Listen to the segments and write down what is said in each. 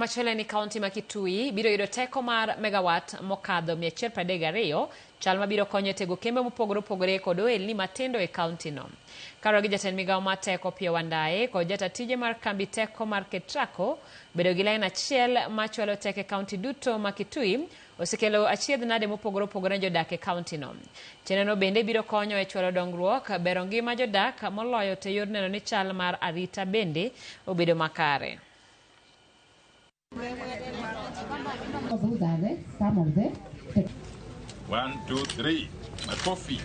Komachole ni kaunti ma Kitui biro yudo teko mar megawatt mokadho 132 chal mabiro konyo tego kembe mopogore opogore kod ohelni matindo e kaunti no. Karo gi jatend Migao mar teko Pio Wandaye kod jatatije mar kambi teko mar Ketrako bedo gi lain achiel machwalo teko e kaunti duto ma Kitui osekelo achiedh nade mopogore opogore jodak e kaunti no. Chenro bende biro konyo e chwalo dongruok, bero ngima jodak moloyo te yor neno ni chal mar arita bende obedo makare. Some of them. 1, 2, 3. My coffee.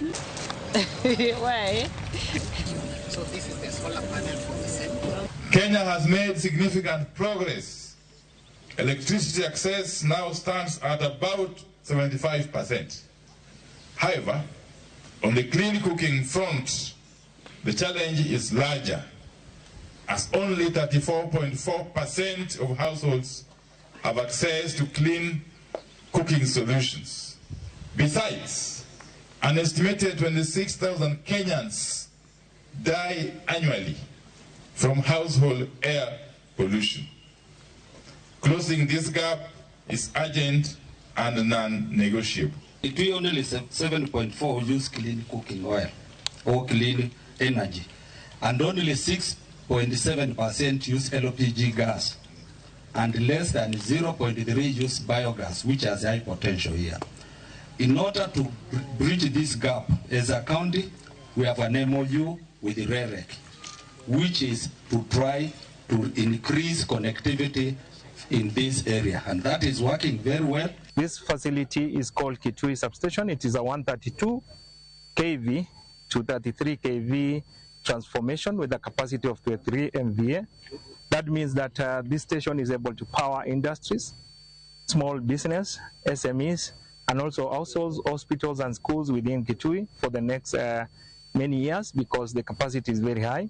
Why? So this is the solar panel for the center. Kenya has made significant progress. Electricity access now stands at about 75%. However, on the clean cooking front, the challenge is larger, as only 34.4% of households have access to clean cooking solutions. Besides, an estimated 26,000 Kenyans die annually from household air pollution. Closing this gap is urgent and non-negotiable. We only 7.4 use clean cooking oil or clean energy, and only 6.7% use LPG gas, and less than 0.3 use biogas, which has high potential here. In order to bridge this gap, as a county, we have an MOU with the REREC, which is to try to increase connectivity in this area, and that is working very well. This facility is called Kitui substation. It is a 132 kV to 33 kV transformation with a capacity of 23 MVA. That means that this station is able to power industries, small business, SMEs, and also households, hospitals and schools within Kitui for the next many years, because the capacity is very high.